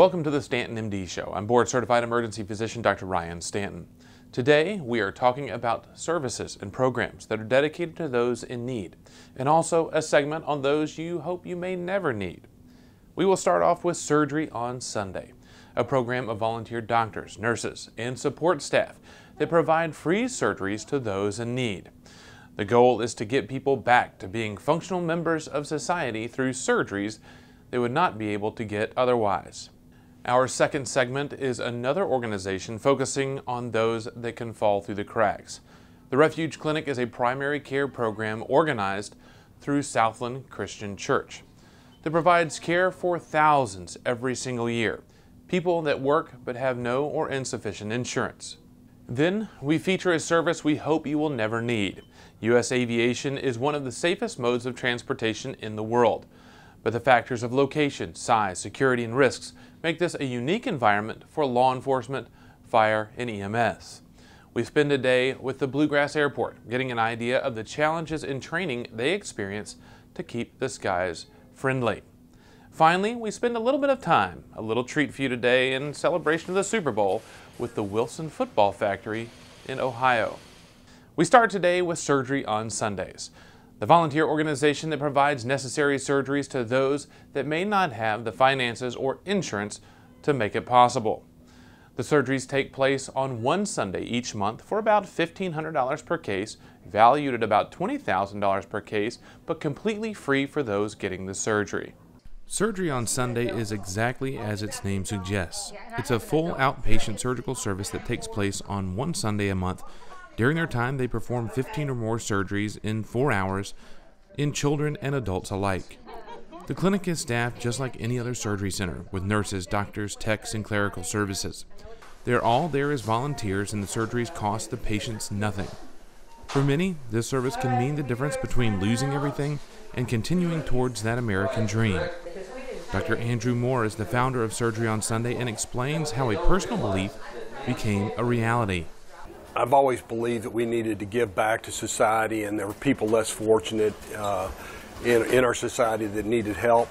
Welcome to the StantonMD show. I'm board-certified emergency physician Dr. Ryan Stanton. Today, we are talking about services and programs that are dedicated to those in need, and also a segment on those you hope you may never need. We will start off with Surgery on Sunday, a program of volunteer doctors, nurses, and support staff that provide free surgeries to those in need. The goal is to get people back to being functional members of society through surgeries they would not be able to get otherwise. Our second segment is another organization focusing on those that can fall through the cracks. The Refuge Clinic is a primary care program organized through Southland Christian Church that provides care for thousands every single year, people that work but have no or insufficient insurance. Then we feature a service we hope you will never need. U.S. aviation is one of the safest modes of transportation in the world, but the factors of location, size, security, and risks make this a unique environment for law enforcement, fire, and EMS. We spend a day with the Bluegrass Airport, getting an idea of the challenges in training they experience to keep the skies friendly. Finally, we spend a little bit of time, a little treat for you today in celebration of the Super Bowl, with the Wilson Football Factory in Ohio. We start today with Surgery on Sundays, the volunteer organization that provides necessary surgeries to those that may not have the finances or insurance to make it possible. The surgeries take place on one Sunday each month for about $1,500 per case, valued at about $20,000 per case, but completely free for those getting the surgery. Surgery on Sunday is exactly as its name suggests. It's a full outpatient surgical service that takes place on one Sunday a month. During their time, they perform 15 or more surgeries in 4 hours in children and adults alike. The clinic is staffed just like any other surgery center, with nurses, doctors, techs, and clerical services. They're all there as volunteers, and the surgeries cost the patients nothing. For many, this service can mean the difference between losing everything and continuing towards that American dream. Dr. Andrew Moore is the founder of Surgery on Sunday and explains how a personal belief became a reality. I've always believed that we needed to give back to society, and there were people less fortunate in our society that needed help.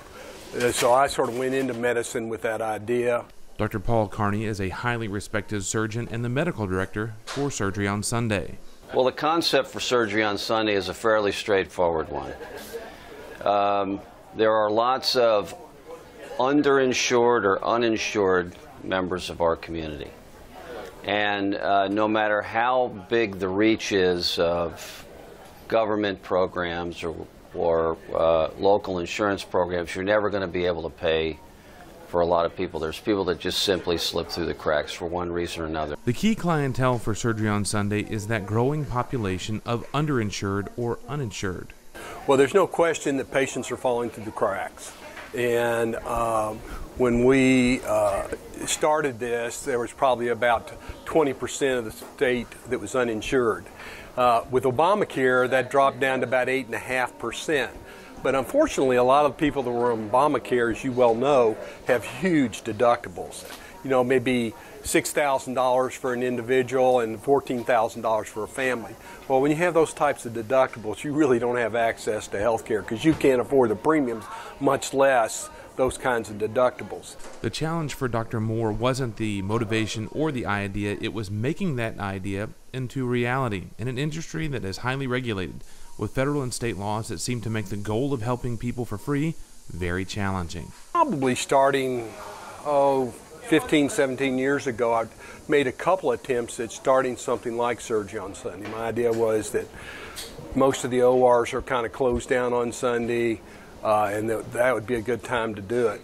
So I sort of went into medicine with that idea. Dr. Paul Carney is a highly respected surgeon and the medical director for Surgery on Sunday. Well, the concept for Surgery on Sunday is a fairly straightforward one. There are lots of underinsured or uninsured members of our community. And no matter how big the reach is of government programs or local insurance programs, you're never going to be able to pay for a lot of people. There's people that just simply slip through the cracks for one reason or another. The key clientele for Surgery on Sunday is that growing population of underinsured or uninsured. Well, there's no question that patients are falling through the cracks. And when we started this, there was probably about 20% of the state that was uninsured. With Obamacare, that dropped down to about 8.5%. But unfortunately, a lot of people that were on Obamacare, as you well know, have huge deductibles. You know, maybe $6,000 for an individual and $14,000 for a family. Well, when you have those types of deductibles, you really don't have access to health care because you can't afford the premiums, much less those kinds of deductibles. The challenge for Dr. Moore wasn't the motivation or the idea, it was making that idea into reality in an industry that is highly regulated, with federal and state laws that seem to make the goal of helping people for free very challenging. Probably starting, 15, 17 years ago, I made a couple attempts at starting something like Surgery on Sunday. My idea was that most of the ORs are kind of closed down on Sunday, and that would be a good time to do it.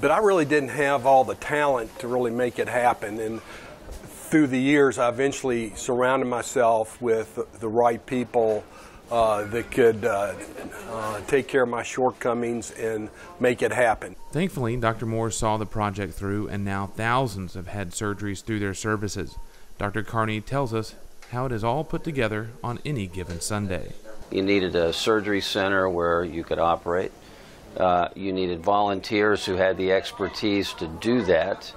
But I really didn't have all the talent to really make it happen. And through the years, I eventually surrounded myself with the right people that could take care of my shortcomings and make it happen. Thankfully, Dr. Moore saw the project through, and now thousands have had surgeries through their services. Dr. Carney tells us how it is all put together on any given Sunday. You needed a surgery center where you could operate. You needed volunteers who had the expertise to do that.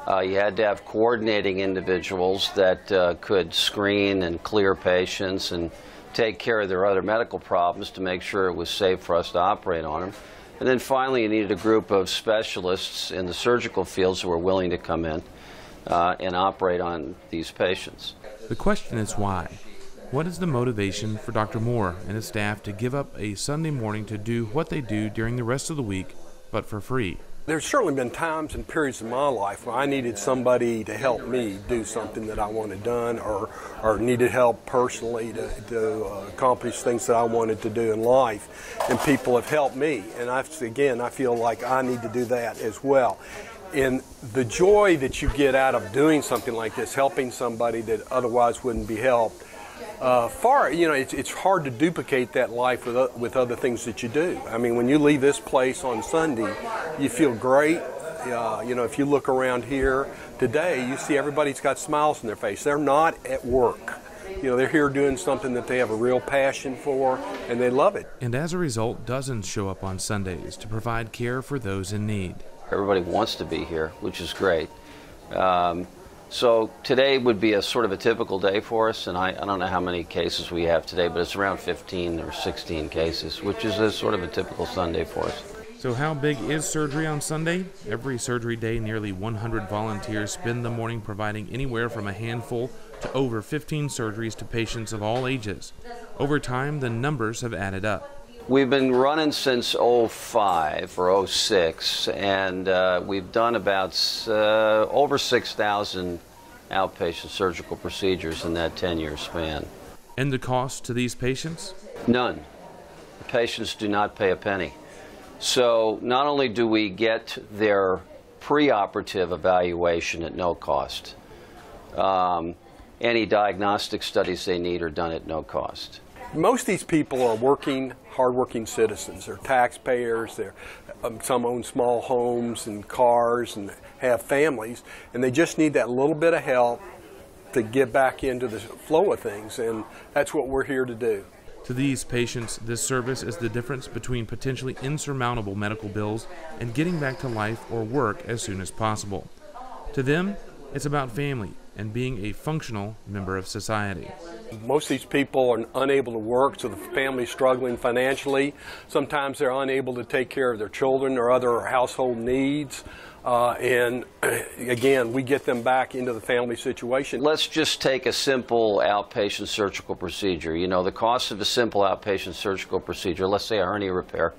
You had to have coordinating individuals that could screen and clear patients and take care of their other medical problems to make sure it was safe for us to operate on them. And then finally, you needed a group of specialists in the surgical fields who were willing to come in and operate on these patients. The question is why? What is the motivation for Dr. Moore and his staff to give up a Sunday morning to do what they do during the rest of the week, but for free? There's certainly been times and periods in my life where I needed somebody to help me do something that I wanted done, or needed help personally to accomplish things that I wanted to do in life, and people have helped me. And I feel like I need to do that as well. And the joy that you get out of doing something like this, helping somebody that otherwise wouldn't be helped, it's hard to duplicate that life with other things that you do. I mean, when you leave this place on Sunday, you feel great. If you look around here today, you see everybody's got smiles on their face. They're not at work. They're here doing something that they have a real passion for, and they love it. And as a result, dozens show up on Sundays to provide care for those in need. Everybody wants to be here, which is great. So today would be a sort of a typical day for us, and I don't know how many cases we have today, but it's around 15 or 16 cases, which is a sort of a typical Sunday for us. So how big is surgery on Sunday? Every surgery day, nearly 100 volunteers spend the morning providing anywhere from a handful to over 15 surgeries to patients of all ages. Over time, the numbers have added up. We've been running since '05 or '06, and we've done about over 6,000 outpatient surgical procedures in that 10-year span. And the cost to these patients? None. The patients do not pay a penny. So not only do we get their preoperative evaluation at no cost, any diagnostic studies they need are done at no cost. Most of these people are hard-working citizens. They're taxpayers. Some own small homes and cars and have families, and they just need that little bit of help to get back into the flow of things, and that's what we're here to do. To these patients, this service is the difference between potentially insurmountable medical bills and getting back to life or work as soon as possible. To them, it's about family and being a functional member of society. Most of these people are unable to work, so the family's struggling financially. Sometimes they're unable to take care of their children or other household needs. And again, we get them back into the family situation. Let's just take a simple outpatient surgical procedure. The cost of a simple outpatient surgical procedure, let's say a hernia repair,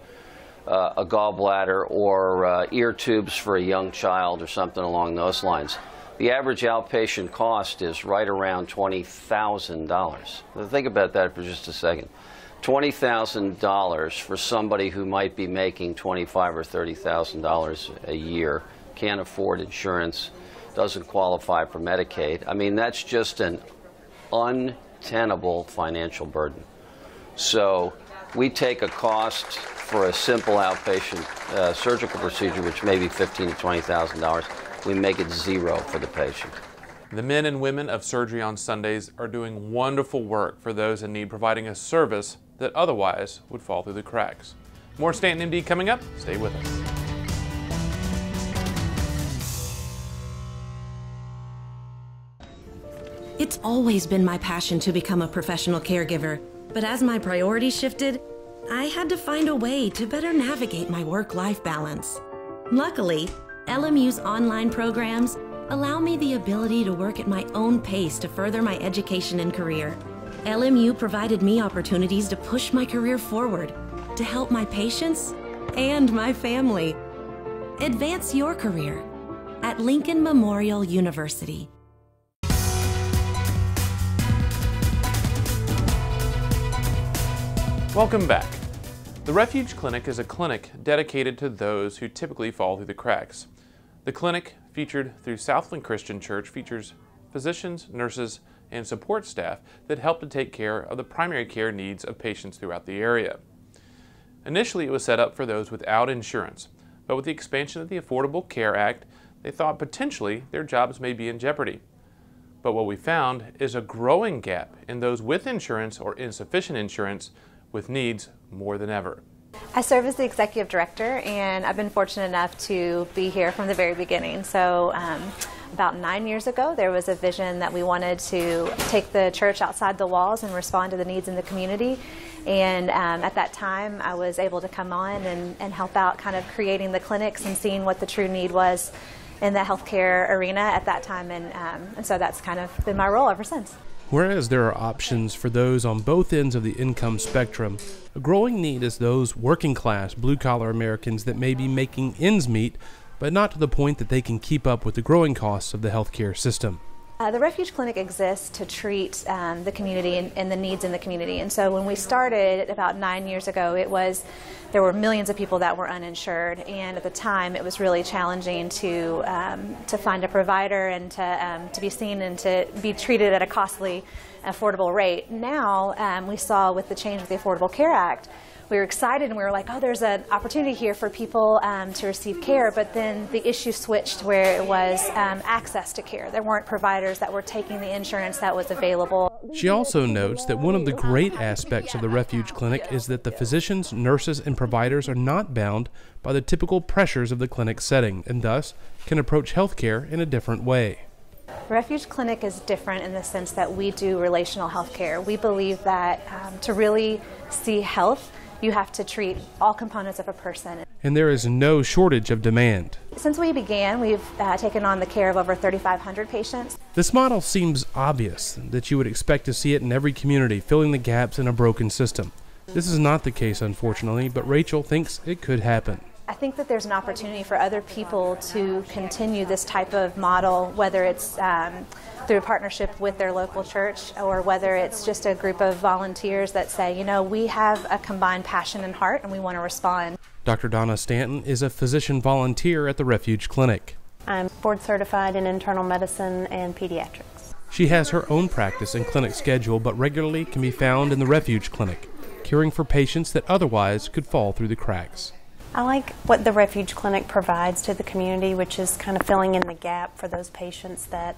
a gallbladder, or ear tubes for a young child or something along those lines. The average outpatient cost is right around $20,000. Think about that for just a second. $20,000 for somebody who might be making $25,000 or $30,000 a year, can't afford insurance, doesn't qualify for Medicaid. I mean, that's just an untenable financial burden. So we take a cost for a simple outpatient surgical procedure, which may be $15,000 to $20,000. We make it zero for the patient. The men and women of Surgery on Sundays are doing wonderful work for those in need, providing a service that otherwise would fall through the cracks. More StantonMD coming up. Stay with us. It's always been my passion to become a professional caregiver, but as my priorities shifted, I had to find a way to better navigate my work-life balance. Luckily, LMU's online programs allow me the ability to work at my own pace to further my education and career. LMU provided me opportunities to push my career forward, to help my patients and my family. Advance your career at Lincoln Memorial University. Welcome back. The Refuge Clinic is a clinic dedicated to those who typically fall through the cracks. The clinic, featured through Southland Christian Church, features physicians, nurses, and support staff that help to take care of the primary care needs of patients throughout the area. Initially, it was set up for those without insurance, but with the expansion of the Affordable Care Act, they thought potentially their jobs may be in jeopardy. But what we found is a growing gap in those with insurance or insufficient insurance with needs more than ever. I serve as the executive director, and I've been fortunate enough to be here from the very beginning. So about 9 years ago, there was a vision that we wanted to take the church outside the walls and respond to the needs in the community. And at that time, I was able to come on and help out kind of creating the clinics and seeing what the true need was in the healthcare arena at that time. And so that's kind of been my role ever since. Whereas there are options for those on both ends of the income spectrum, a growing need is those working-class, blue-collar Americans that may be making ends meet, but not to the point that they can keep up with the growing costs of the healthcare system. The Refuge Clinic exists to treat the community and the needs in the community. And so when we started about 9 years ago, there were millions of people that were uninsured, and at the time it was really challenging to find a provider and to be seen and to be treated at a costly, affordable rate. Now we saw with the change of the Affordable Care Act, we were excited and we were like, oh, there's an opportunity here for people to receive care, but then the issue switched where it was access to care. There weren't providers that were taking the insurance that was available. She also notes that one of the great aspects of the Refuge Clinic is that the physicians, nurses, and providers are not bound by the typical pressures of the clinic setting and thus can approach healthcare in a different way. Refuge Clinic is different in the sense that we do relational health care. We believe that to really see health, you have to treat all components of a person. And there is no shortage of demand. Since we began, we've taken on the care of over 3,500 patients. This model seems obvious, that you would expect to see it in every community, filling the gaps in a broken system. This is not the case, unfortunately, but Rachel thinks it could happen. I think that there's an opportunity for other people to continue this type of model, whether it's through a partnership with their local church or whether it's just a group of volunteers that say, you know, we have a combined passion and heart and we want to respond. Dr. Donna Stanton is a physician volunteer at the Refuge Clinic. I'm board certified in internal medicine and pediatrics. She has her own practice and clinic schedule, but regularly can be found in the Refuge Clinic, caring for patients that otherwise could fall through the cracks. I like what the Refuge Clinic provides to the community, which is kind of filling in the gap for those patients that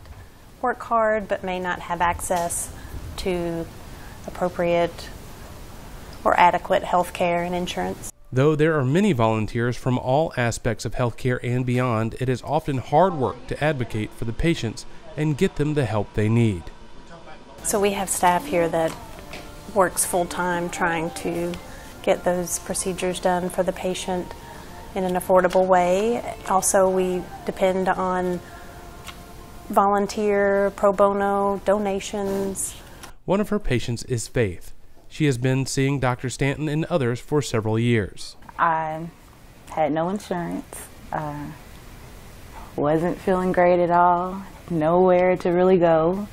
work hard but may not have access to appropriate or adequate health care and insurance. Though there are many volunteers from all aspects of healthcare and beyond, it is often hard work to advocate for the patients and get them the help they need. So we have staff here that works full-time trying to get those procedures done for the patient in an affordable way. Also, we depend on volunteer, pro bono, donations. One of her patients is Faith. She has been seeing Dr. Stanton and others for several years. I had no insurance, wasn't feeling great at all, nowhere to really go,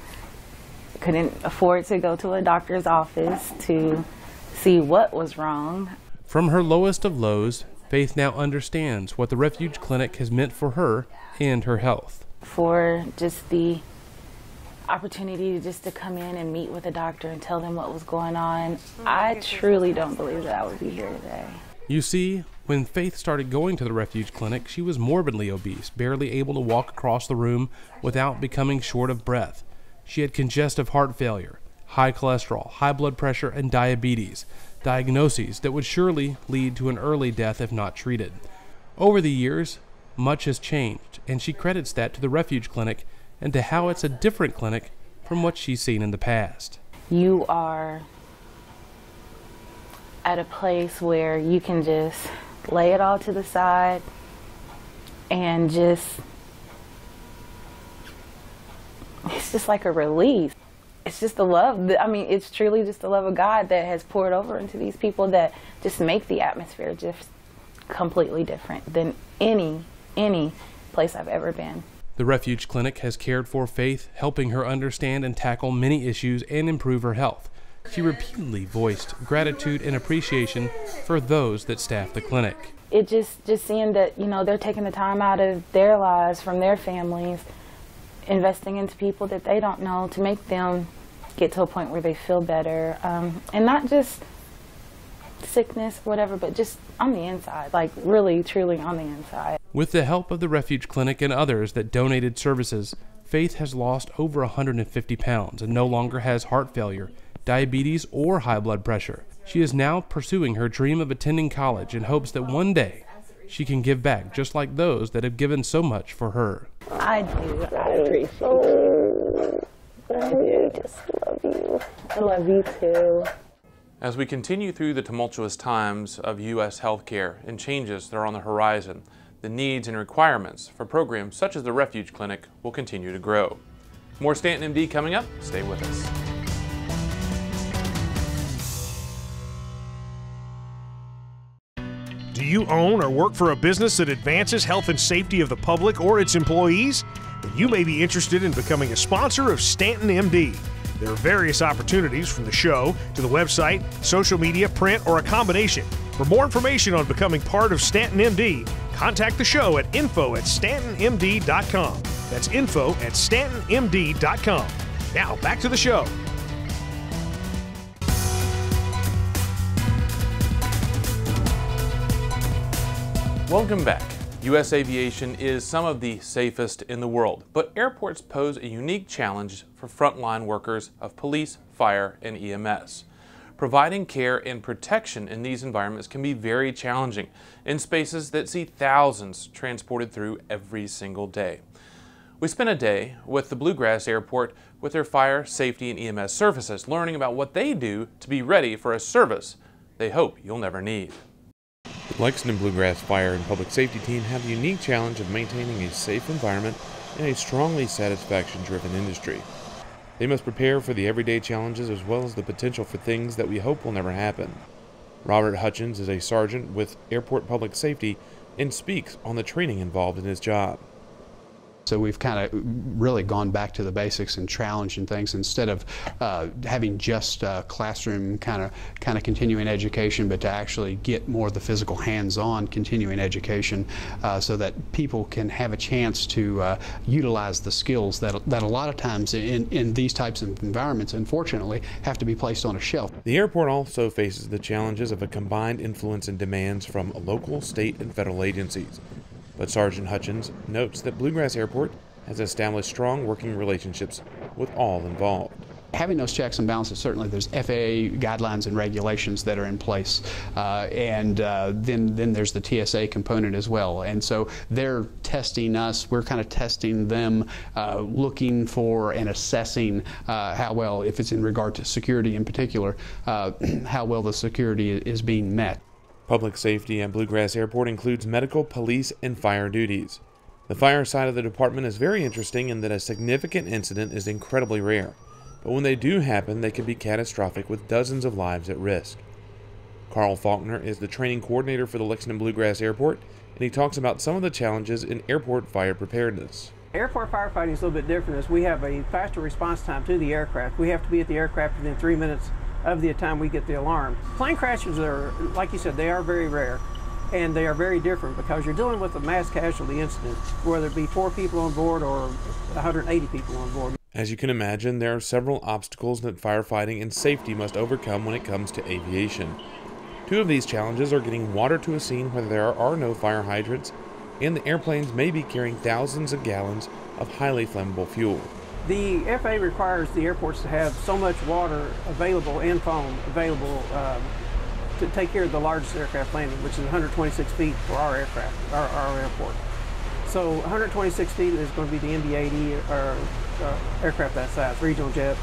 couldn't afford to go to a doctor's office to see what was wrong. From her lowest of lows, Faith now understands what the Refuge Clinic has meant for her and her health. For just the opportunity to come in and meet with a doctor and tell them what was going on, I truly don't believe that I would be here today. You see, when Faith started going to the Refuge Clinic, she was morbidly obese, barely able to walk across the room without becoming short of breath. She had congestive heart failure, high cholesterol, high blood pressure, and diabetes, diagnoses that would surely lead to an early death if not treated. Over the years, much has changed, and she credits that to the Refuge Clinic and to how it's a different clinic from what she's seen in the past. You are at a place where you can just lay it all to the side and it's just like a release. It's just the love. I mean, it's truly just the love of God that has poured over into these people that just make the atmosphere just completely different than any place I've ever been. The Refuge Clinic has cared for Faith, helping her understand and tackle many issues and improve her health. She repeatedly voiced gratitude and appreciation for those that staff the clinic. It just seeing that, you know, they're taking the time out of their lives from their families, investing into people that they don't know to make them get to a point where they feel better, and not just sickness, whatever, but just on the inside, like really, truly on the inside. With the help of the Refuge Clinic and others that donated services, Faith has lost over 150 pounds and no longer has heart failure, diabetes, or high blood pressure. She is now pursuing her dream of attending college in hopes that one day she can give back just like those that have given so much for her. I do. I appreciate it. I do just love you. I love you too. As we continue through the tumultuous times of U.S. healthcare and changes that are on the horizon, the needs and requirements for programs such as the Refuge Clinic will continue to grow. More StantonMD coming up. Stay with us. Do you own or work for a business that advances health and safety of the public or its employees? Then you may be interested in becoming a sponsor of StantonMD. There are various opportunities from the show to the website, social media, print, or a combination. For more information on becoming part of StantonMD, contact the show at info@stantonmd.com. That's info@stantonmd.com. Now back to the show. Welcome back. U.S. aviation is some of the safest in the world, but airports pose a unique challenge for frontline workers of police, fire, and EMS. Providing care and protection in these environments can be very challenging in spaces that see thousands transported through every single day. We spent a day with the Bluegrass Airport with their fire, safety, and EMS services, learning about what they do to be ready for a service they hope you'll never need. The Lexington Bluegrass Fire and Public Safety Team have the unique challenge of maintaining a safe environment in a strongly satisfaction-driven industry. They must prepare for the everyday challenges as well as the potential for things that we hope will never happen. Robert Hutchins is a sergeant with Airport Public Safety and speaks on the training involved in his job. So we've kind of really gone back to the basics and challenging things instead of having just classroom kind of continuing education, but to actually get more of the physical hands-on continuing education so that people can have a chance to utilize the skills that a lot of times in these types of environments, unfortunately, have to be placed on a shelf. The airport also faces the challenges of a combined influence and demands from local, state, and federal agencies. But Sergeant Hutchins notes that Bluegrass Airport has established strong working relationships with all involved. Having those checks and balances, certainly there's FAA guidelines and regulations that are in place, and then there's the TSA component as well. And so they're testing us, we're kind of testing them, looking for and assessing how well, if it's in regard to security in particular, how well the security is being met. Public safety at Bluegrass Airport includes medical, police, and fire duties. The fire side of the department is very interesting in that a significant incident is incredibly rare, but when they do happen, they can be catastrophic with dozens of lives at risk. Carl Faulkner is the training coordinator for the Lexington Bluegrass Airport, and he talks about some of the challenges in airport fire preparedness. Airport firefighting is a little bit different as we have a faster response time to the aircraft. We have to be at the aircraft within 3 minutes of the time we get the alarm. Plane crashes are, like you said, they are very rare, and they are very different because you're dealing with a mass casualty incident, whether it be 4 people on board or 180 people on board. As you can imagine, there are several obstacles that firefighting and safety must overcome when it comes to aviation. 2 of these challenges are getting water to a scene where there are no fire hydrants, and the airplanes may be carrying thousands of gallons of highly flammable fuel. The FAA requires the airports to have so much water available and foam available to take care of the largest aircraft landing, which is 126 feet for our aircraft, our airport. So 126 feet is going to be the MD-80 or aircraft that size, regional jet,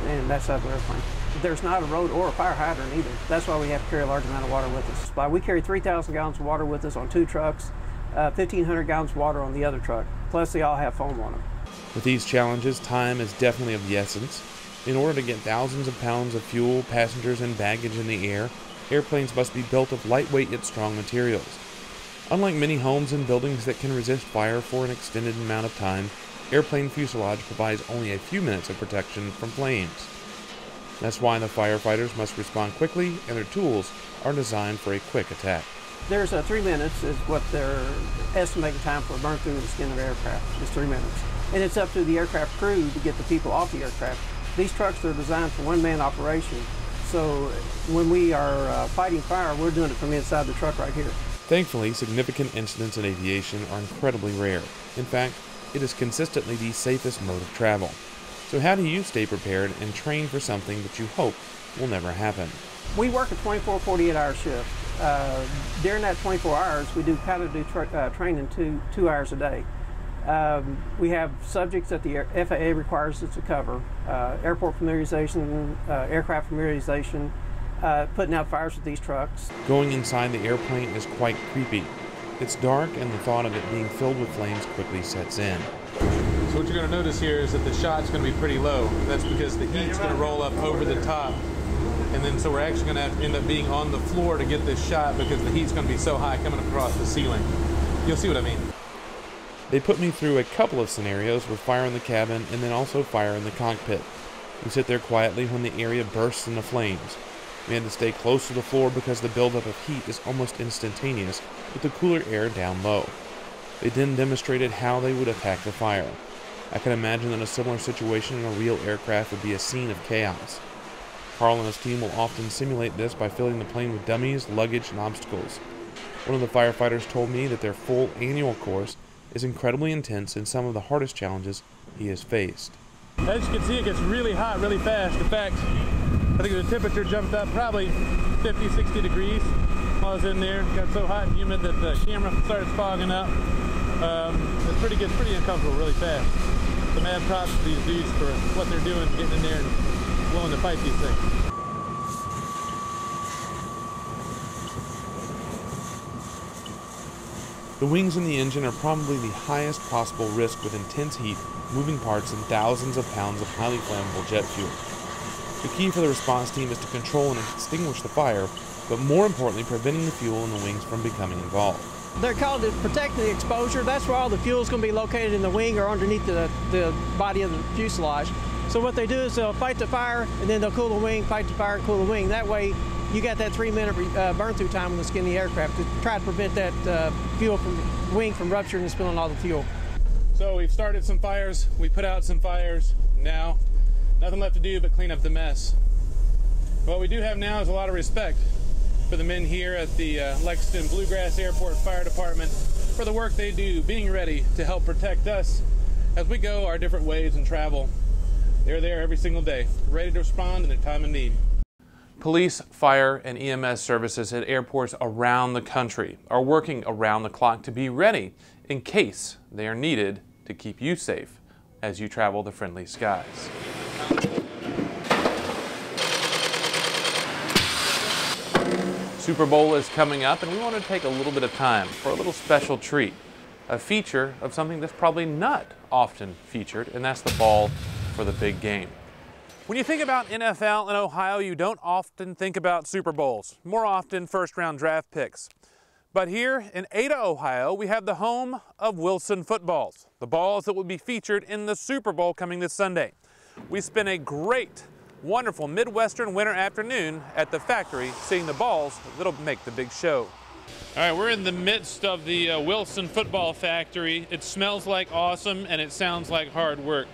and that size of airplane. There's not a road or a fire hydrant either. That's why we have to carry a large amount of water with us. We carry 3,000 gallons of water with us on 2 trucks, 1,500 gallons of water on the other truck, plus they all have foam on them. With these challenges, time is definitely of the essence. In order to get thousands of pounds of fuel, passengers, and baggage in the air, airplanes must be built of lightweight yet strong materials. Unlike many homes and buildings that can resist fire for an extended amount of time, airplane fuselage provides only a few minutes of protection from flames. That's why the firefighters must respond quickly, and their tools are designed for a quick attack. There's 3 minutes is what their estimated time for a burn through the skin of the aircraft is 3 minutes. And it's up to the aircraft crew to get the people off the aircraft. These trucks are designed for one-man operation, so when we are fighting fire, we're doing it from inside the truck right here. Thankfully, significant incidents in aviation are incredibly rare. In fact, it is consistently the safest mode of travel. So how do you stay prepared and train for something that you hope will never happen? We work a 24, 48-hour shift. During that 24 hours, we do training 2 hours a day. We have subjects that the FAA requires us to cover, airport familiarization, aircraft familiarization, putting out fires with these trucks. Going inside the airplane is quite creepy. It's dark and the thought of it being filled with flames quickly sets in. So what you're going to notice here is that the shot's going to be pretty low. That's because the heat's going to roll up over the top. And then so we're actually going to have to end up being on the floor to get this shot because the heat's going to be so high coming across the ceiling. You'll see what I mean. They put me through a couple of scenarios with fire in the cabin and then also fire in the cockpit. We sit there quietly when the area bursts into flames. We had to stay close to the floor because the buildup of heat is almost instantaneous with the cooler air down low. They then demonstrated how they would attack the fire. I can imagine that a similar situation in a real aircraft would be a scene of chaos. Carl and his team will often simulate this by filling the plane with dummies, luggage, and obstacles. One of the firefighters told me that their full annual course is incredibly intense and some of the hardest challenges he has faced. As you can see, it gets really hot really fast. In fact, I think the temperature jumped up probably 50, 60 degrees while I was in there. It got so hot and humid that the camera started fogging up. It gets pretty uncomfortable really fast. So mad props to these dudes for what they're doing, getting in there and willing to fight these things. The wings in the engine are probably the highest possible risk with intense heat, moving parts, and thousands of pounds of highly flammable jet fuel. The key for the response team is to control and extinguish the fire, but more importantly, preventing the fuel in the wings from becoming involved. They're called to protect the exposure. That's where all the fuel is going to be located in the wing or underneath the body of the fuselage. So what they do is they'll fight the fire, and then they'll cool the wing, fight the fire, and cool the wing. That way, you got that 3-minute burn-through time on the skin of the aircraft to try to prevent that fuel from the wing from rupturing and spilling all the fuel. So we've started some fires, we put out some fires. Now, nothing left to do but clean up the mess. What we do have now is a lot of respect for the men here at the Lexington Bluegrass Airport Fire Department for the work they do, being ready to help protect us as we go our different ways and travel. They're there every single day, ready to respond in their time of need. Police, fire, and EMS services at airports around the country are working around the clock to be ready in case they are needed to keep you safe as you travel the friendly skies. Super Bowl is coming up, and we want to take a little bit of time for a little special treat, a feature of something that's probably not often featured, and that's the ball for the big game. When you think about NFL in Ohio, you don't often think about Super Bowls, more often first-round draft picks. But here in Ada, Ohio, we have the home of Wilson footballs, the balls that will be featured in the Super Bowl coming this Sunday. We spent a great, wonderful Midwestern winter afternoon at the factory seeing the balls that'll make the big show. All right, we're in the midst of the Wilson football factory. It smells like awesome and it sounds like hard work.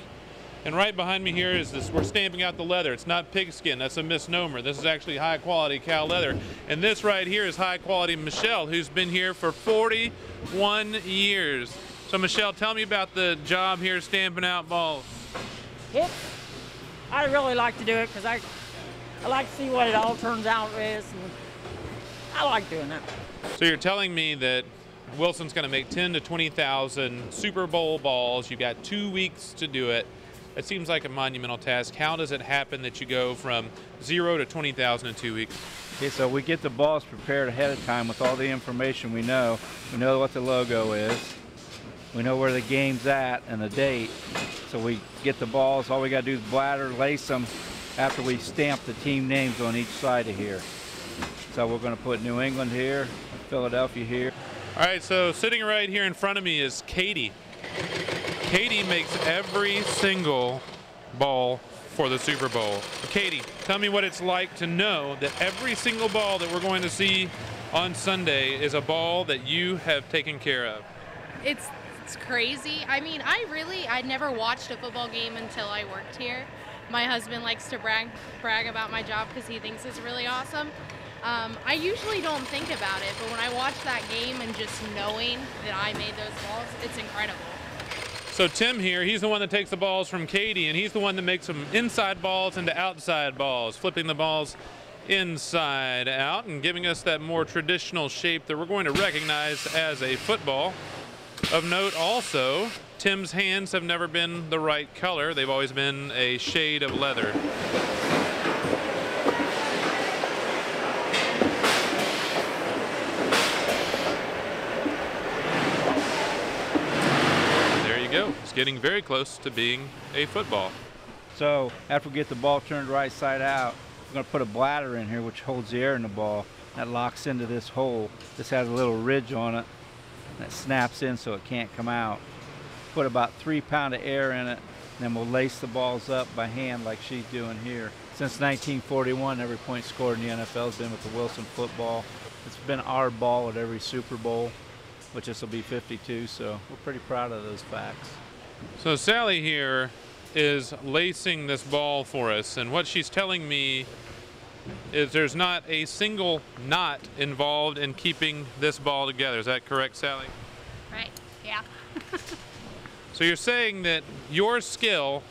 And right behind me here is this, we're stamping out the leather. It's not pigskin, that's a misnomer. This is actually high quality cow leather. And this right here is high quality Michelle, who's been here for 41 years. So Michelle, tell me about the job here stamping out balls. I really like to do it because I like to see what it all turns out as, and I like doing it. So you're telling me that Wilson's going to make 10 to 20,000 Super Bowl balls. You've got 2 weeks to do it. It seems like a monumental task. How does it happen that you go from 0 to 20,000 in 2 weeks? Okay, so we get the balls prepared ahead of time with all the information we know. We know what the logo is. We know where the game's at and the date. So we get the balls. All we got to do is bladder, lace them after we stamp the team names on each side of here. So we're going to put New England here, Philadelphia here. All right, so sitting right here in front of me is Katie. Katie makes every single ball for the Super Bowl. Katie, tell me what it's like to know that every single ball that we're going to see on Sunday is a ball that you have taken care of. It's crazy. I mean, I never watched a football game until I worked here. My husband likes to brag about my job because he thinks it's really awesome. I usually don't think about it, but when I watch that game and just knowing that I made those balls, it's incredible. So Tim here, he's the one that takes the balls from Katie, and he's the one that makes them inside balls into outside balls, flipping the balls inside out and giving us that more traditional shape that we're going to recognize as a football. Of note also, Tim's hands have never been the right color. They've always been a shade of leather. is getting very close to being a football. So after we get the ball turned right side out, we're going to put a bladder in here which holds the air in the ball. That locks into this hole. This has a little ridge on it that snaps in so it can't come out. Put about 3 pounds of air in it, and then we'll lace the balls up by hand like she's doing here. Since 1941, every point scored in the NFL has been with the Wilson football. It's been our ball at every Super Bowl, which this will be 52, so we're pretty proud of those facts. So Sally here is lacing this ball for us, and what she's telling me is there's not a single knot involved in keeping this ball together. Is that correct, Sally? Right, yeah. So you're saying that your skill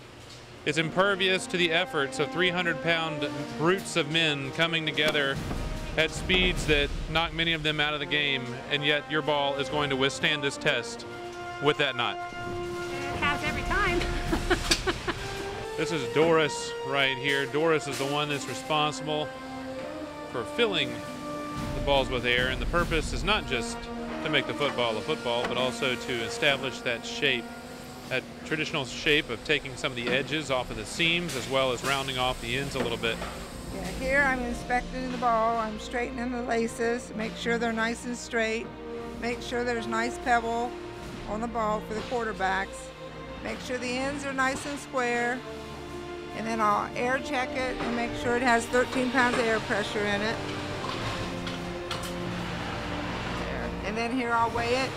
is impervious to the efforts of 300-pound brutes of men coming together at speeds that knock many of them out of the game, and yet your ball is going to withstand this test with that knot. It has every time. This is Doris right here. Doris is the one that's responsible for filling the balls with air, and the purpose is not just to make the football a football, but also to establish that shape, that traditional shape of taking some of the edges off of the seams as well as rounding off the ends a little bit. Yeah, here I'm inspecting the ball. I'm straightening the laces, make sure they're nice and straight, make sure there's nice pebble on the ball for the quarterbacks, make sure the ends are nice and square, and then I'll air check it and make sure it has 13 pounds of air pressure in it. There. And then here I'll weigh it.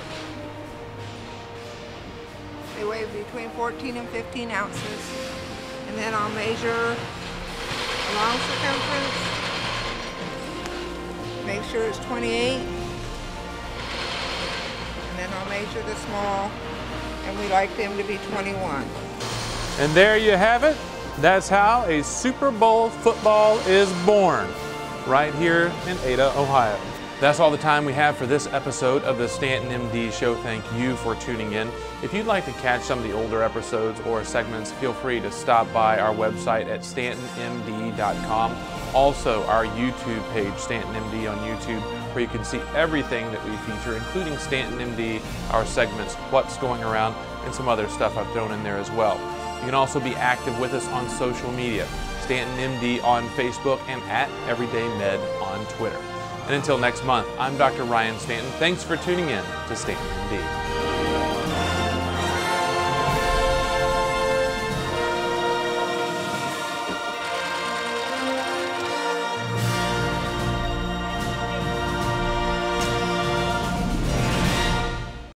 They weigh between 14 and 15 ounces. And then I'll measure the long circumference, make sure it's 28, and then I'll measure the small, and we like them to be 21. And there you have it. That's how a Super Bowl football is born, right here in Ada, Ohio. That's all the time we have for this episode of the StantonMD Show. Thank you for tuning in. If you'd like to catch some of the older episodes or segments, feel free to stop by our website at StantonMD.com. Also, our YouTube page, StantonMD on YouTube, where you can see everything that we feature, including StantonMD, our segments, what's going around, and some other stuff I've thrown in there as well. You can also be active with us on social media, StantonMD on Facebook and at EverydayMed on Twitter. And until next month, I'm Dr. Ryan Stanton. Thanks for tuning in to StantonMD.